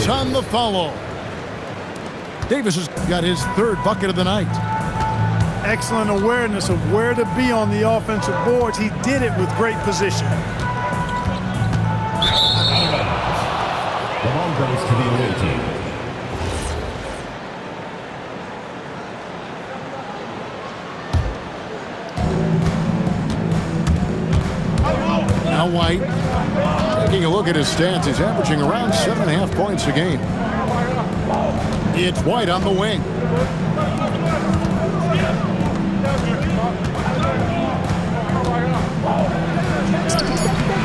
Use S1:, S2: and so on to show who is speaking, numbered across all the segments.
S1: Davis on the follow. Davis has got his third bucket of the night.
S2: Excellent awareness of where to be on the offensive boards. He did it with great position.
S3: The ball goes to the away team.
S1: Now White, taking a look at his stats, he's averaging around 7.5 points a game. It's White on the wing.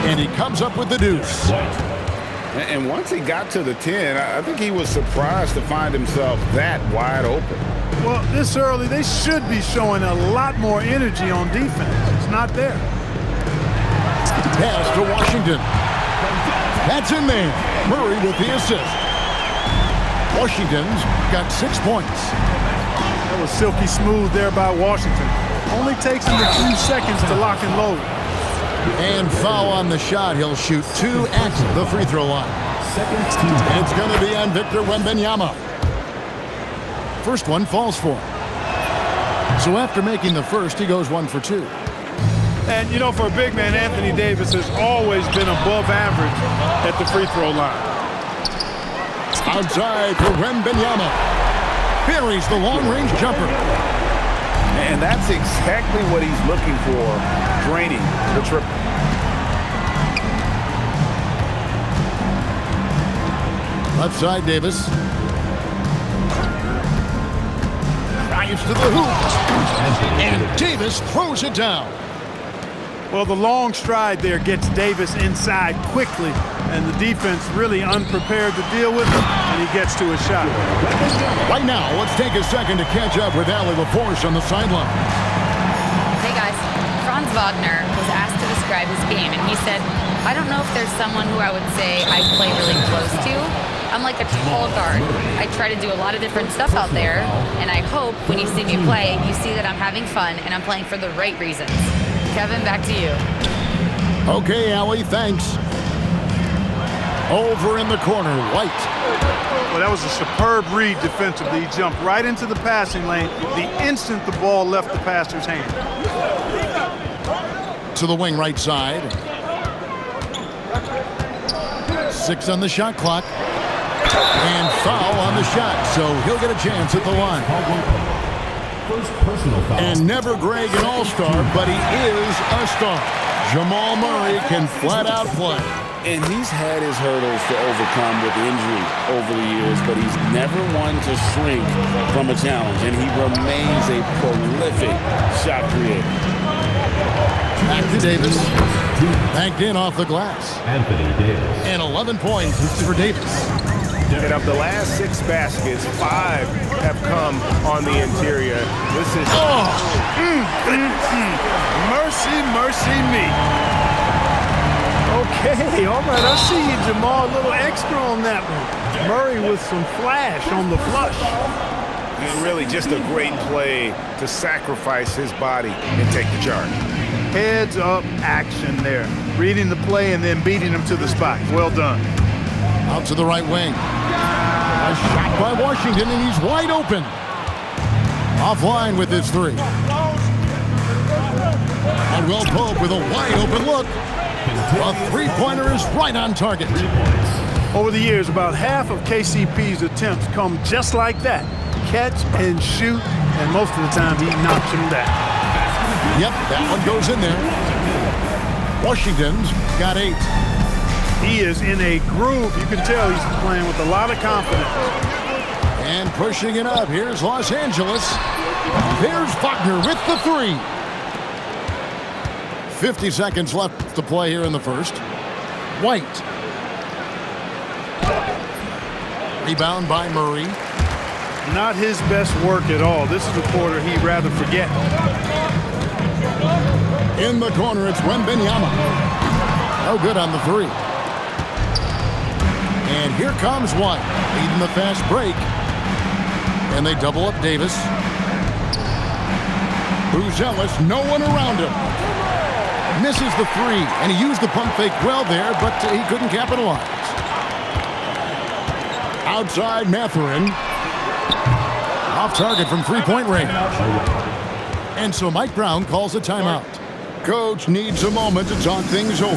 S1: And he comes up with the deuce.
S4: And once he got to the 10, I think he was surprised to find himself that wide open.
S2: Well, this early, they should be showing a lot more energy on defense. It's not there.
S1: Pass to Washington. That's in there. Murray with the assist. Washington's got 6 points.
S2: That was silky smooth there by Washington. Only takes him a few seconds to lock and load.
S1: And foul on the shot. He'll shoot 2 at the free throw line. It's going to be on Victor Wembanyama. First one falls for him. So after making the first, he goes 1 for 2.
S2: And, you know, for a big man, Anthony Davis has always been above average at the free throw line.
S1: Outside for Wembanyama. Buries the long-range jumper.
S4: And that's exactly what he's looking for, draining the triple.
S1: Left side, Davis. Drives to the hoop. And Davis throws it down.
S2: Well, the long stride there gets Davis inside quickly, and the defense really unprepared to deal with him, and he gets to his shot.
S1: Right now, let's take a second to catch up with Allie LaForce on the sideline.
S5: Hey, guys. Franz Wagner was asked to describe his game, and he said, I don't know if there's someone who I would say I play really close to. I'm like a tall guard. I try to do a lot of different stuff out there, and I hope when you see me play, you see that I'm having fun and I'm playing for the right reasons. Kevin, back to you.
S1: Okay, Allie, thanks. Over in the corner, White.
S2: Well, that was a superb read defensively. He jumped right into the passing lane the instant the ball left the passer's hand.
S1: To the wing right side. 6 on the shot clock. And foul on the shot, so he'll get a chance at the line.
S3: First personal foul.
S1: And never Greg an all-star, but he is a star. Jamal Murray can flat out play.
S4: And he's had his hurdles to overcome with injury over the years, but he's never one to shrink from a challenge, and he remains a prolific shot creator.
S1: Back to Davis. Banked in off the glass.
S3: Anthony Davis.
S1: And 11 points for Davis.
S6: And of the last 6 baskets, 5 have come on the interior. This is
S2: Mercy, mercy me. Okay, all right, I see you, Jamal. A little extra on that one. Murray with some flash on the flush.
S6: and really just a great play to sacrifice his body and take the charge.
S2: Heads up action there. Reading the play and then beating him to the spot. Well done.
S1: Out to the right wing. A shot by Washington, and he's wide open. Offline with his three. And Will Pope with a wide open look. A three-pointer is right on target.
S2: Over the years, about half of KCP's attempts come just like that. Catch and shoot, and most of the time he knocks them down.
S1: Yep, that one goes in there. Washington's got 8.
S2: He is in a groove. You can tell he's playing with a lot of confidence.
S1: And pushing it up. Here's Los Angeles. There's Wagner with the 3. 50 seconds left to play here in the first. White. Rebound by Murray.
S2: Not his best work at all. This is a quarter he'd rather forget.
S1: In the corner, it's Wembanyama. No good on the 3. And here comes White, leading the fast break. And they double up Davis. Buzelis, no one around him. Misses the 3, and he used the pump fake well there, but he couldn't capitalize. Outside Matherin. Off target from three-point range. And so Mike Brown calls a timeout. Coach needs a moment to talk things over.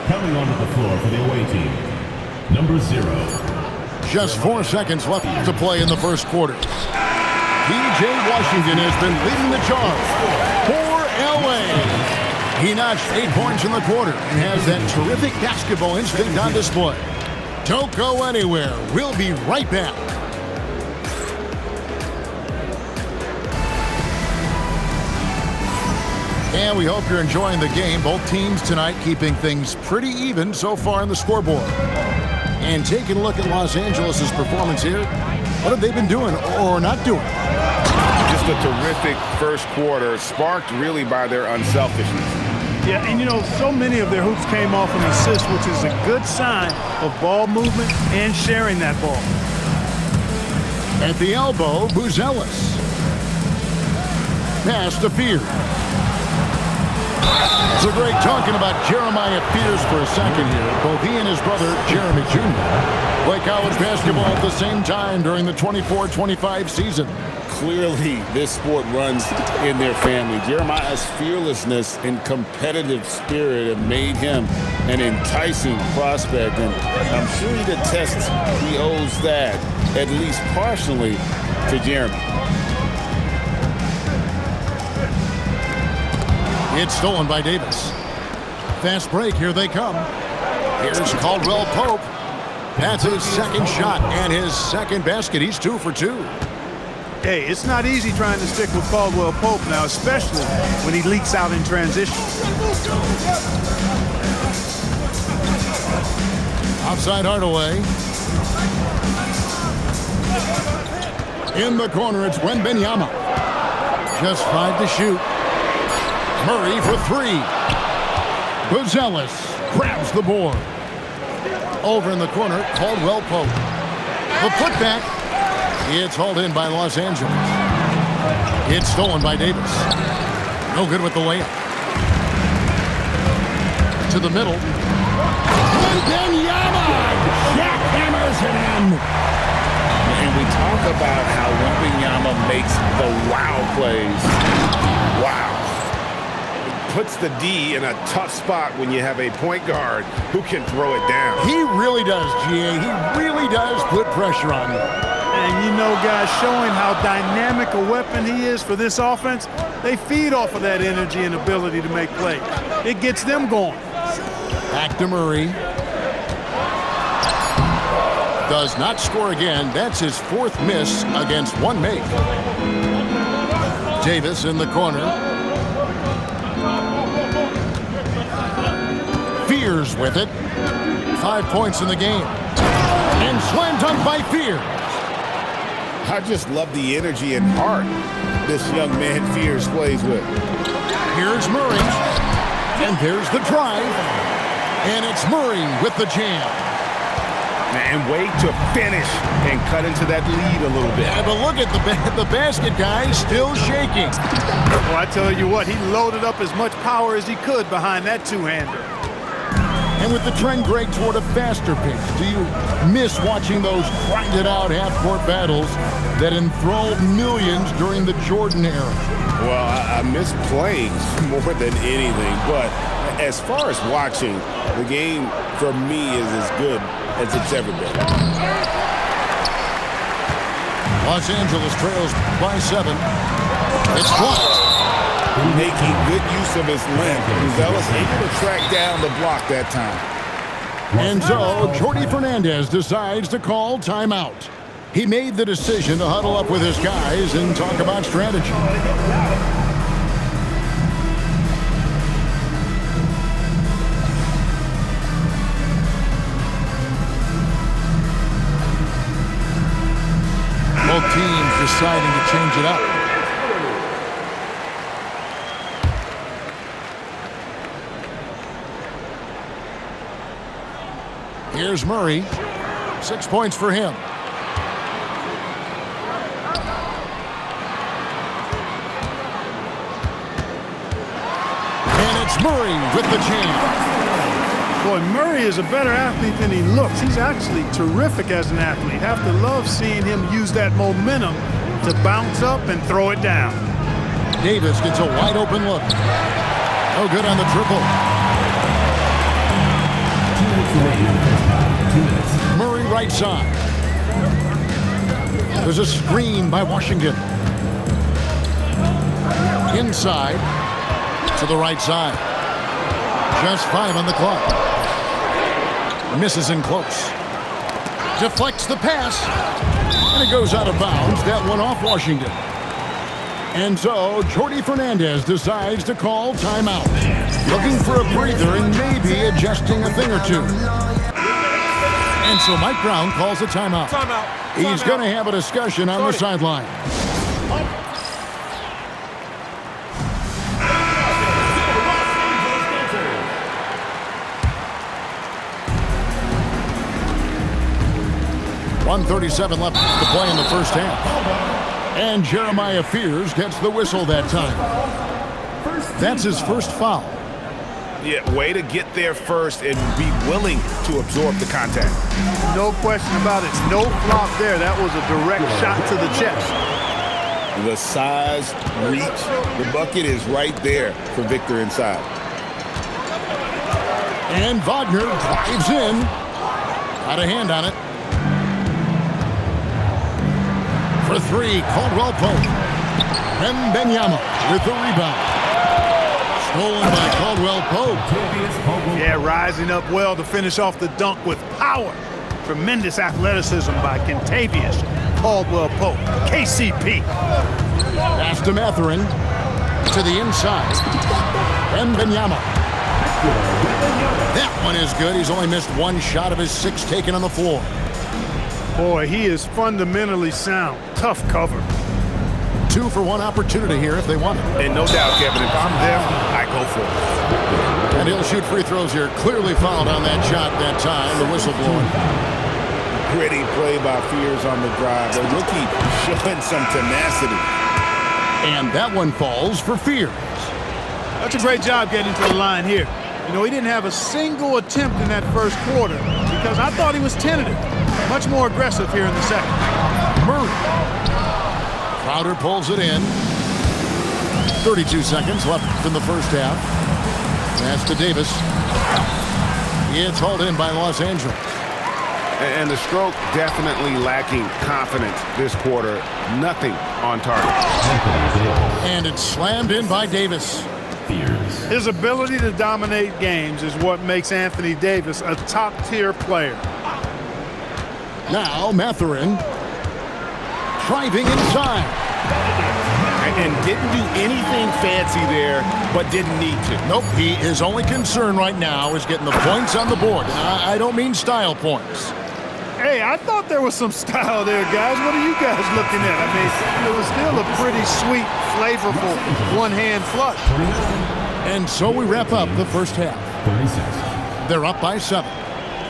S3: Coming onto the floor for the away team, number 0.
S1: Just 4 seconds left to play in the first quarter. P.J. Washington has been leading the charge for L.A. He notched 8 points in the quarter and has that terrific basketball instinct on display. Don't go anywhere. We'll be right back. And we hope you're enjoying the game. Both teams tonight keeping things pretty even so far in the scoreboard. And taking a look at Los Angeles' performance here, what have they been doing or not doing?
S6: Just a terrific first quarter, sparked really by their unselfishness.
S2: Yeah, and you know, so many of their hoops came off an assist, which is a good sign of ball movement and sharing that ball.
S1: At the elbow, Buzelis. Pass to Fear. So great talking about Jeremiah Fears for a second here. Both he and his brother, Jeremy Jr., play college basketball at the same time during the 24-25 season.
S4: Clearly, this sport runs in their family. Jeremiah's fearlessness and competitive spirit have made him an enticing prospect, and I'm sure he'd attest he owes that, at least partially, to Jeremy.
S1: It's stolen by Davis. Fast break, here they come. Here's Caldwell Pope. That's his second shot and his second basket. He's 2 for 2.
S2: Hey, it's not easy trying to stick with Caldwell Pope now, especially when he leaks out in transition.
S1: Outside Hardaway. In the corner, it's Wembanyama. Just 5 to shoot. Murray for 3. Buzelis grabs the board. Over in the corner, Caldwell Pope. The putback. It's hauled in by Los Angeles. It's stolen by Davis. No good with the layup. To the middle. Wembanyama jackhammers it in.
S4: And we talk about how Wembanyama makes the wow plays. Wow.
S6: Puts the D in a tough spot when you have a point guard who can throw it down.
S1: He really does, GA. He really does put pressure on you.
S2: And you know, guys, showing how dynamic a weapon he is for this offense, they feed off of that energy and ability to make plays. It gets them going.
S1: Back to Murray. Does not score again. That's his 4th miss against 1 make. Davis in the corner. Fears with it. 5 points in the game. And slam dunk by Fears.
S6: I just love the energy and heart this young man Fears plays with.
S1: Here's Murray. And there's the drive. And it's Murray with the jam.
S6: And wait to finish and cut into that lead a little bit.
S1: Yeah, but look at the basket guy still shaking.
S2: Well, I tell you what, he loaded up as much power as he could behind that two-hander.
S1: And with the trend, Greg, toward a faster pace, do you miss watching those grinded-out half-court battles that enthralled millions during the Jordan era?
S6: Well, I miss playing more than anything, but as far as watching, the game for me is as good as it's ever been.
S1: Los Angeles trails by 7. It's blocked.
S4: Making good use of his length. Buzelis able to track down the block that time.
S1: And so, Jordi Fernandez decides to call timeout. He made the decision to huddle up with his guys and talk about strategy. Both teams deciding to change it up. Here's Murray. 6 points for him. It's Murray with the jam.
S2: Boy, Murray is a better athlete than he looks. He's actually terrific as an athlete. Have to love seeing him use that momentum to bounce up and throw it down.
S1: Davis gets a wide open look. No good on the triple.
S3: 2 minutes remaining in the first half. 2 minutes.
S1: Murray right side. There's a screen by Washington. Inside to the right side. Just 5 on the clock. Misses in close. Deflects the pass. And it goes out of bounds. That one off Washington. And so Jordi Fernandez decides to call timeout. Looking for a breather and maybe adjusting a thing or two. And so Mike Brown calls a timeout. He's going to have a discussion on the sideline. .137 left to play in the first half. And Jeremiah Fears gets the whistle that time. That's his first foul.
S6: Yeah, way to get there first and be willing to absorb the contact.
S2: No question about it. No flop there. That was a direct shot to the chest.
S6: The size, reach, the bucket is right there for Victor inside.
S1: And Wagner drives in. Got a hand on it. For 3, Caldwell Pope. Wembanyama with the rebound. Stolen by Caldwell Pope.
S2: Yeah, rising up well to finish off the dunk with power. Tremendous athleticism by Kentavious Caldwell Pope, KCP.
S1: Pass to Mathurin. To the inside. Wembanyama. That one is good. He's only missed 1 shot of his 6 taken on the floor.
S2: Boy, he is fundamentally sound. Tough cover.
S1: 2 for 1 opportunity here if they want it.
S6: And no doubt, Kevin, if I'm them, I go for it.
S1: And he'll shoot free throws here. Clearly fouled on that shot that time. The whistle blowing.
S6: Gritty play by Fears on the drive. The rookie showing some tenacity.
S1: And that one falls for Fears.
S2: That's a great job getting to the line here. You know, he didn't have a single attempt in that first quarter because I thought he was tentative. Much more aggressive here in the second.
S1: Murray. Crowder pulls it in. 32 seconds left in the first half. Pass to Davis. It's hauled in by Los Angeles.
S6: And the stroke definitely lacking confidence this quarter. Nothing on target.
S1: And it's slammed in by Davis.
S3: Fears.
S2: His ability to dominate games is what makes Anthony Davis a top-tier player.
S1: Now Mathurin. Driving inside.
S6: And didn't do anything fancy there, but didn't need to.
S1: Nope, his only concern right now is getting the points on the board. And I don't mean style points.
S2: Hey, I thought there was some style there, guys. What are you guys looking at? I mean, it was still a pretty sweet, flavorful one-hand flush.
S1: And so we wrap up the first half.
S3: 36.
S1: They're up by 7.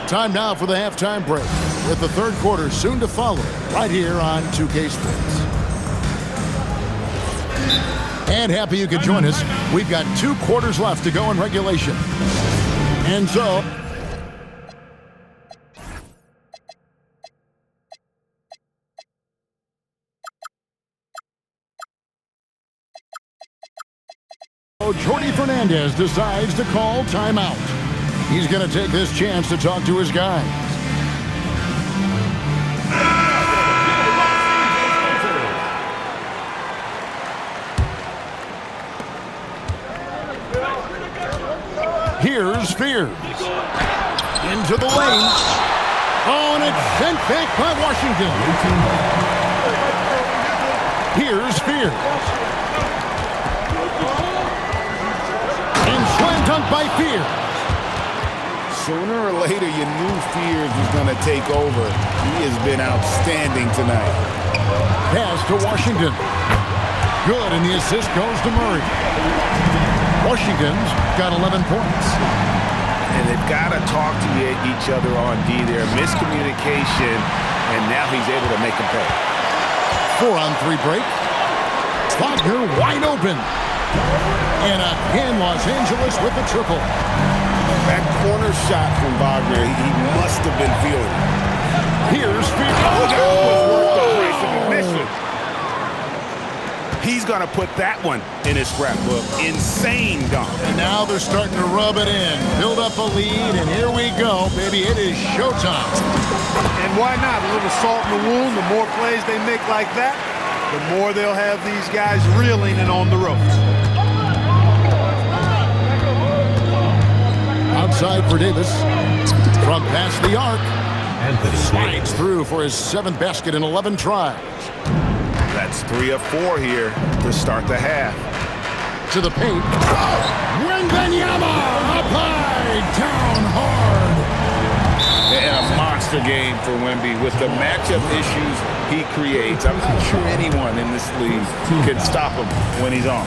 S1: Time now for the halftime break, with the third quarter soon to follow right here on 2K Sports. And happy you could join us. We've got 2 quarters left to go in regulation. And so Jordi Fernandez decides to call timeout. He's going to take this chance to talk to his guys. Here's Fears. Into the lane. Oh, and it's sent back by Washington. Here's Fears. And slam dunk by Fears.
S6: Sooner or later, you knew Fears was going to take over. He has been outstanding tonight.
S1: Pass to Washington. Good, and the assist goes to Murray. Washington's got 11 points.
S6: And they've got to talk to each other on D there. Miscommunication, and now he's able to make a play.
S1: 4-on-3 break. Wagner wide open. And again, Los Angeles with the triple.
S6: That corner shot from Wagner, he must have been feeling it.
S1: Here's Spears.
S6: Oh, that was worth the price of admission. He's going to put that one in his scrapbook. Insane dunk.
S1: And now they're starting to rub it in. Build up a lead, and here we go, baby. It is showtime.
S2: And why not? A little salt in the wound. The more plays they make like that, the more they'll have these guys reeling and on the ropes.
S1: Outside for Davis. From past the arc. Slides through for his 7th basket in 11 tries.
S6: That's 3 of 4 here to start the half.
S1: To the paint. Wembanyama up high, down hard.
S4: And a monster game for Wemby. With the matchup issues he creates, I'm not sure anyone in this league can stop him when he's on.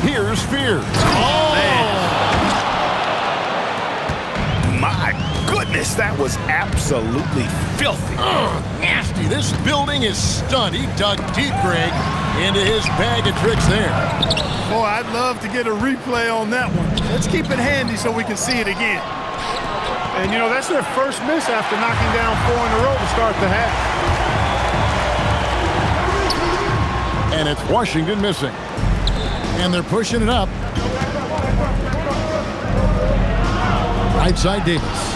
S1: Here's Spears. Oh!
S6: My goodness, that was absolutely filthy.
S1: Nasty. This building is stunned. He dug deep, Greg, into his bag of tricks there.
S2: Boy, I'd love to get a replay on that one. Let's keep it handy so we can see it again. And, you know, that's their first miss after knocking down 4 in a row to start the half.
S1: And it's Washington missing. And they're pushing it up. Right side Davis.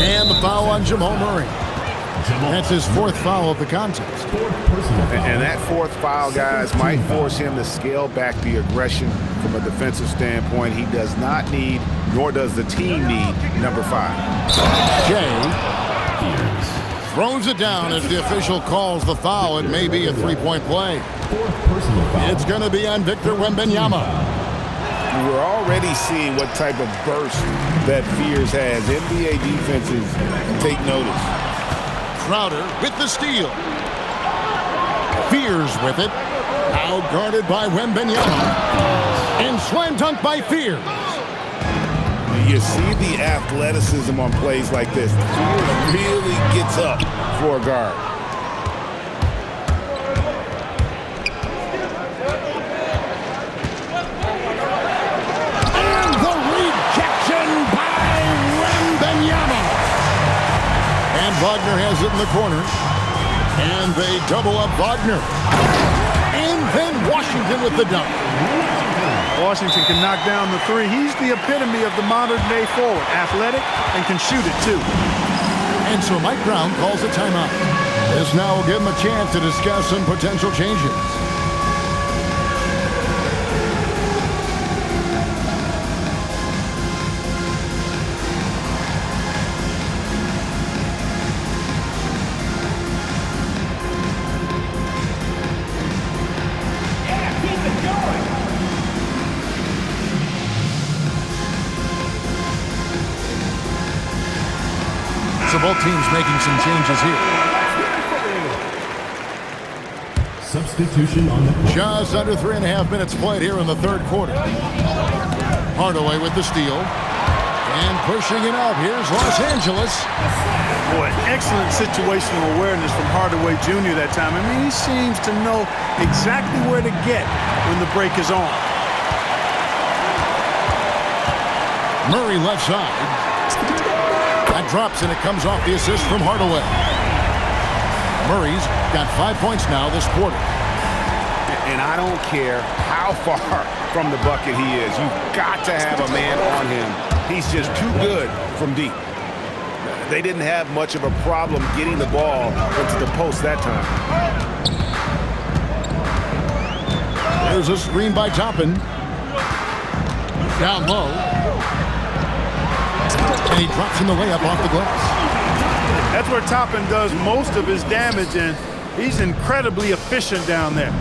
S1: And the foul on Jamal Murray. That's his 4th foul of the contest.
S6: And that 4th foul, guys, might force him to scale back the aggression from a defensive standpoint. He does not need, nor does the team need, number 5.
S1: Jay throws it down as the official calls the foul. It may be a 3-point play. It's going to be on Victor Wembanyama.
S6: We're already seeing what type of burst that Fears has. NBA defenses take notice.
S1: Crowder with the steal. Fears with it. Now guarded by Wembanyama. And slam dunk by Fears.
S6: You see the athleticism on plays like this. Fears really gets up for a guard.
S1: And the rejection by Wembanyama. And Wagner has it in the corner. And they double up Wagner. And then Washington with the dunk.
S2: Washington can knock down the 3. He's the epitome of the modern-day forward. Athletic and can shoot it, too.
S1: And so Mike Brown calls a timeout. This now will give him a chance to discuss some potential changes. So both teams making some changes here.
S3: Substitution on the court.
S1: Just under 3.5 minutes played here in the 3rd quarter. Hardaway with the steal. And pushing it out. Here's Los Angeles.
S2: Boy, excellent situational awareness from Hardaway Jr. that time. I mean, he seems to know exactly where to get when the break is on.
S1: Murray left side. That drops, and it comes off the assist from Hardaway. Murray's got 5 points now this quarter.
S6: And I don't care how far from the bucket he is. You've got to have a man on him. He's just too good from deep. They didn't have much of a problem getting the ball into the post that time.
S1: There's a screen by Toppin. Down low. And he drops in the layup off the glass.
S2: That's where Toppin does most of his damage, and he's incredibly efficient down there.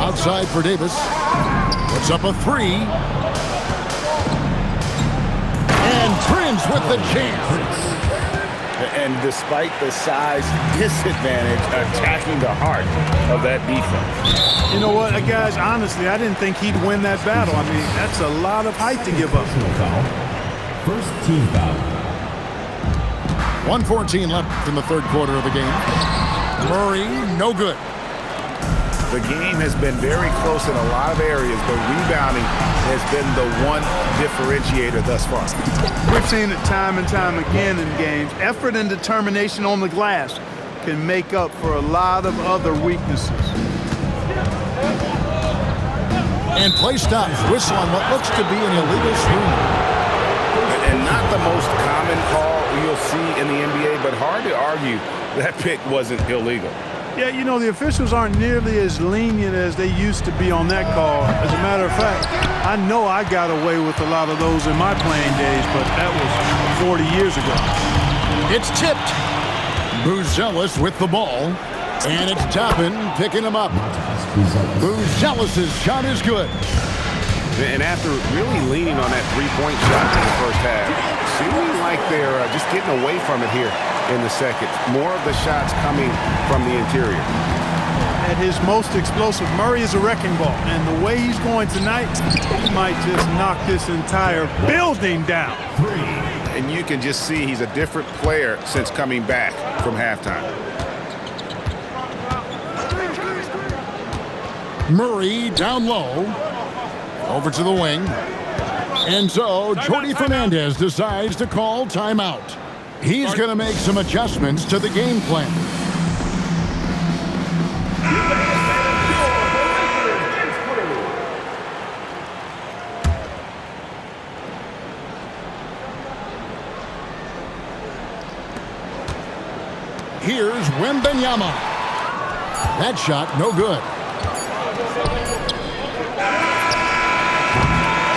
S1: Outside for Davis. Puts up a 3. And trims with the jam.
S4: And despite the size disadvantage, attacking the heart of that defense.
S2: You know what, guys, honestly, I didn't think he'd win that battle. I mean, that's a lot of height to give up.
S3: First team foul.
S1: 1:14 left in the third quarter of the game. Murray, no good.
S6: The game has been very close in a lot of areas, but rebounding has been the one differentiator thus far.
S2: We've seen it time and time again in games. Effort and determination on the glass can make up for a lot of other weaknesses.
S1: And play stops. Whistle on what looks to be an illegal screen.
S6: And not the most common call you'll see in the NBA, but hard to argue that pick wasn't illegal.
S2: Yeah, you know, the officials aren't nearly as lenient as they used to be on that call. As a matter of fact, I know I got away with a lot of those in my playing days, but that was 40 years ago.
S1: It's tipped. Buzelis with the ball. And it's Toppin picking him up. Buzelis' shot is good.
S6: And after really leaning on that three-point shot in the first half, seeming like they're just getting away from it here in the second. More of the shots coming from the interior.
S2: At his most explosive, Murray is a wrecking ball. And the way he's going tonight, he might just knock this entire building down.
S6: And you can just see he's a different player since coming back from halftime.
S1: Murray down low. Over to the wing. And so Jordi Fernandez decides to call timeout. He's going to make some adjustments to the game plan. Here's Wembanyama. That shot, no good.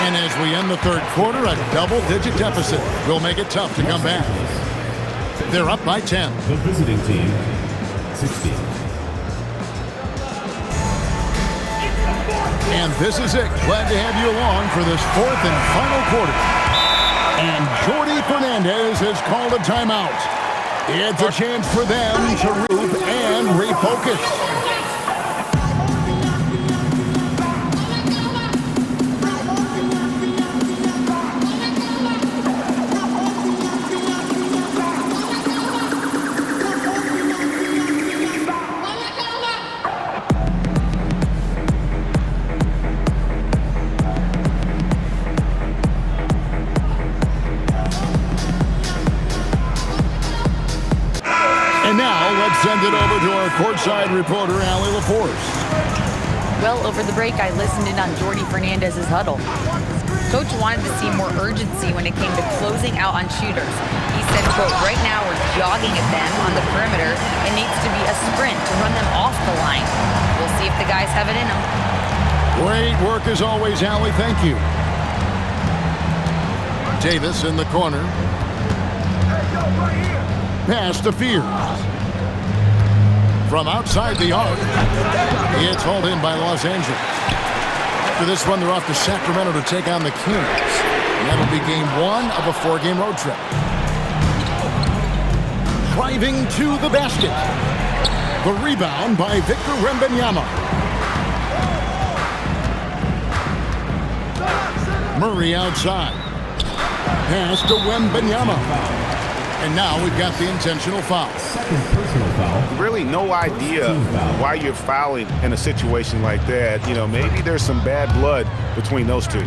S1: And as we end the third quarter, a double-digit deficit will make it tough to come back. They're up by 10.
S3: The visiting team, 60.
S1: And this is it. Glad to have you along for this fourth and final quarter. And Jordi Fernandez has called a timeout. It's a chance for them to regroup and refocus. Send it over to our courtside reporter, Allie LaForce.
S5: Well, over the break, I listened in on Jordi Fernandez's huddle. Coach wanted to see more urgency when it came to closing out on shooters. He said, quote, right now we're jogging at them on the perimeter. It needs to be a sprint to run them off the line. We'll see if the guys have it in them.
S1: Great work as always, Allie. Thank you. Davis in the corner. Pass to Fears. From outside the arc, it's hauled in by Los Angeles. After this one, they're off to Sacramento to take on the Kings. And that'll be game one of a four-game road trip. Driving to the basket. The rebound by Victor Wembanyama. Murray outside. Pass to Wembanyama. And now we've got the intentional foul.
S3: Second personal foul.
S6: Really no idea why you're fouling in a situation like that. You know, maybe there's some bad blood between those two.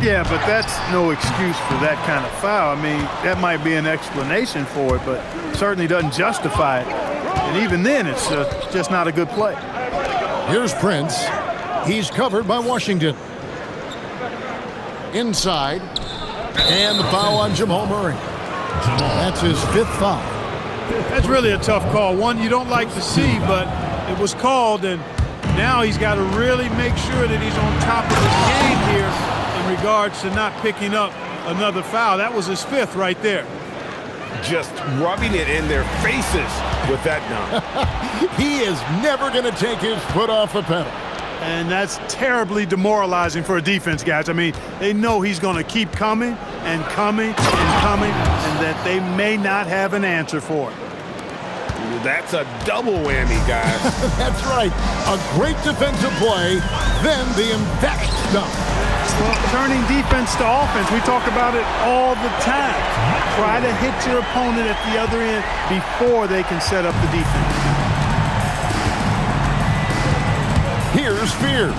S2: Yeah, but that's no excuse for that kind of foul. I mean, that might be an explanation for it, but certainly doesn't justify it. And even then, it's just not a good play.
S1: Here's Prince. He's covered by Washington. Inside. And the foul on Jamal Murray. That's his fifth foul.
S2: That's really a tough call. One you don't like to see, but it was called, and now he's got to really make sure that he's on top of his game here in regards to not picking up another foul. That was his fifth right there.
S6: Just rubbing it in their faces with that dunk.
S1: He is never going to take his foot off the pedal.
S2: And that's terribly demoralizing for a defense, guys. I mean, they know he's going to keep coming and coming and coming, and that they may not have an answer for it.
S6: That's a double whammy, guys.
S1: That's right. A great defensive play, then the emphatic stuff.
S2: Well, turning defense to offense, we talk about it all the time. Try to hit your opponent at the other end before they can set up the defense.
S1: Here's Fear.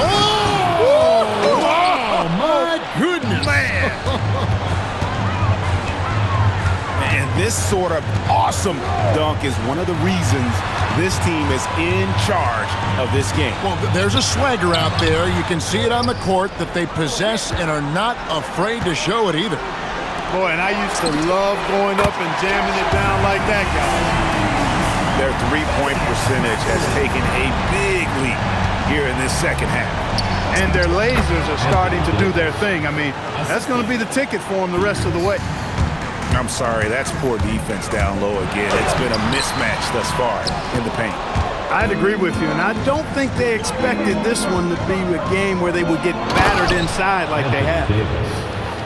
S1: Oh, my goodness.
S6: And this sort of awesome dunk is one of the reasons this team is in charge of this game.
S1: Well, there's a swagger out there. You can see it on the court that they possess and are not afraid to show it either.
S2: Boy, and I used to love going up and jamming it down like that, guys.
S6: Their three-point percentage has taken a big leap here in this second half.
S2: And their lasers are starting to do their thing. I mean, that's going to be the ticket for them the rest of the way.
S6: I'm sorry, that's poor defense down low again. It's been a mismatch thus far in the paint.
S2: I'd agree with you, and I don't think they expected this one to be a game where they would get battered inside like they have.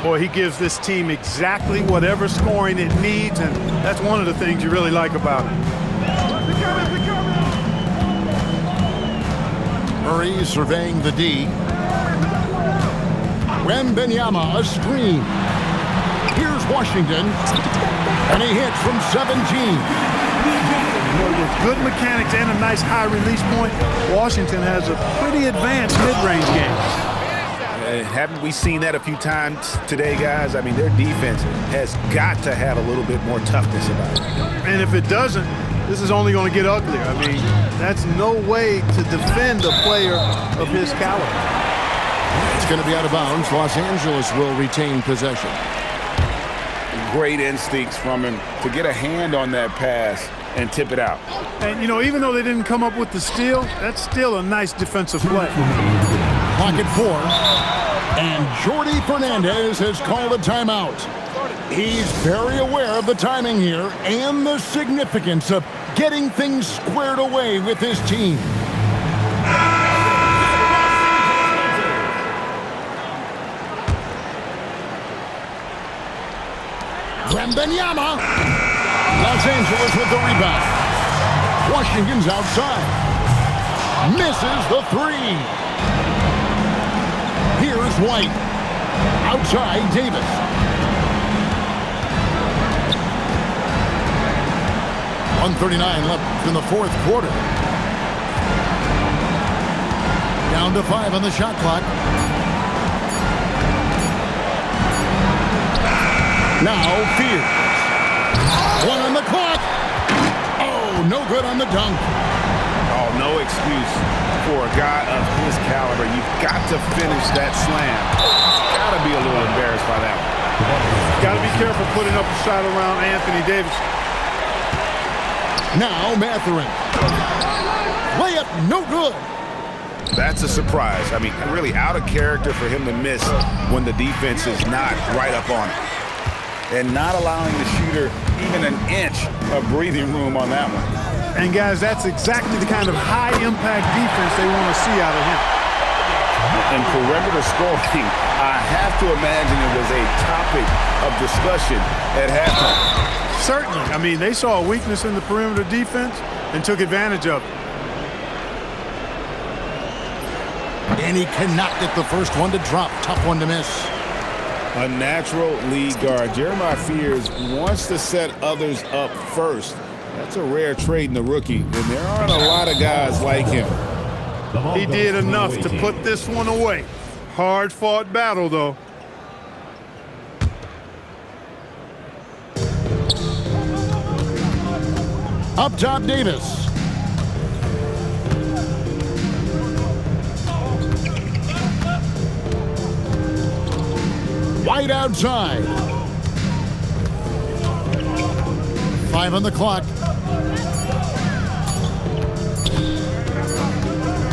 S2: Boy, he gives this team exactly whatever scoring it needs, and that's one of the things you really like about it.
S1: Murray surveying the D. Wembanyama, a screen. Here's Washington, and he hits from 17.
S2: With good mechanics and a nice high release point, Washington has a pretty advanced mid-range game.
S6: Haven't we seen that a few times today, guys? I mean, their defense has got to have a little bit more toughness about it.
S2: And if it doesn't, this is only going to get uglier. I mean, that's no way to defend a player of his caliber.
S1: It's going to be out of bounds. Los Angeles will retain possession.
S6: Great instincts from him to get a hand on that pass and tip it out.
S2: And, you know, even though they didn't come up with the steal, that's still a nice defensive play.
S1: Pocket 4. And Jordi Fernandez has called a timeout. He's very aware of the timing here and the significance of getting things squared away with his team. Wembanyama. Los Angeles with the rebound. Washington's outside. Misses the three. Here's White. Outside Davis. .139 left in the fourth quarter. Down to 5 on the shot clock. Now Fears. 1 on the clock. Oh, no good on the dunk.
S6: Oh, no excuse for a guy of his caliber. You've got to finish that slam. Got to be a little embarrassed by that one.
S2: Got to be careful putting up a shot around Anthony Davis.
S1: Now Mathurin. Layup no good.
S6: That's a surprise. I mean, really out of character for him to miss when the defense is not right up on it. And not allowing the shooter even an inch of breathing room on that one.
S2: And guys, that's exactly the kind of high-impact defense they want to see out of him.
S6: And perimeter scoring, I have to imagine it was a topic of discussion at halftime.
S2: Certainly. I mean, they saw a weakness in the perimeter defense and took advantage of it.
S1: And he cannot get the first one to drop. Tough one to miss.
S4: A natural lead guard. Jeremiah Fears wants to set others up first. That's a rare trait in the rookie, and there aren't a lot of guys like him.
S2: He did enough to put this one away. Hard-fought battle, though.
S1: Up top, Davis. White outside. 5 on the clock.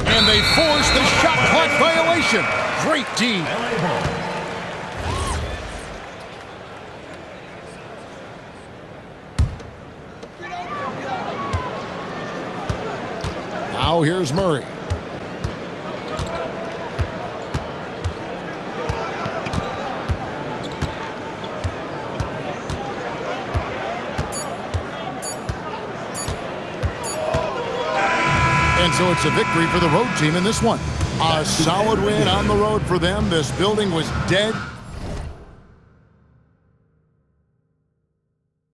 S1: And they force the shot clock violation. Great D. Now here's Murray. And so it's a victory for the road team in this one. A solid win on the road for them. This building was dead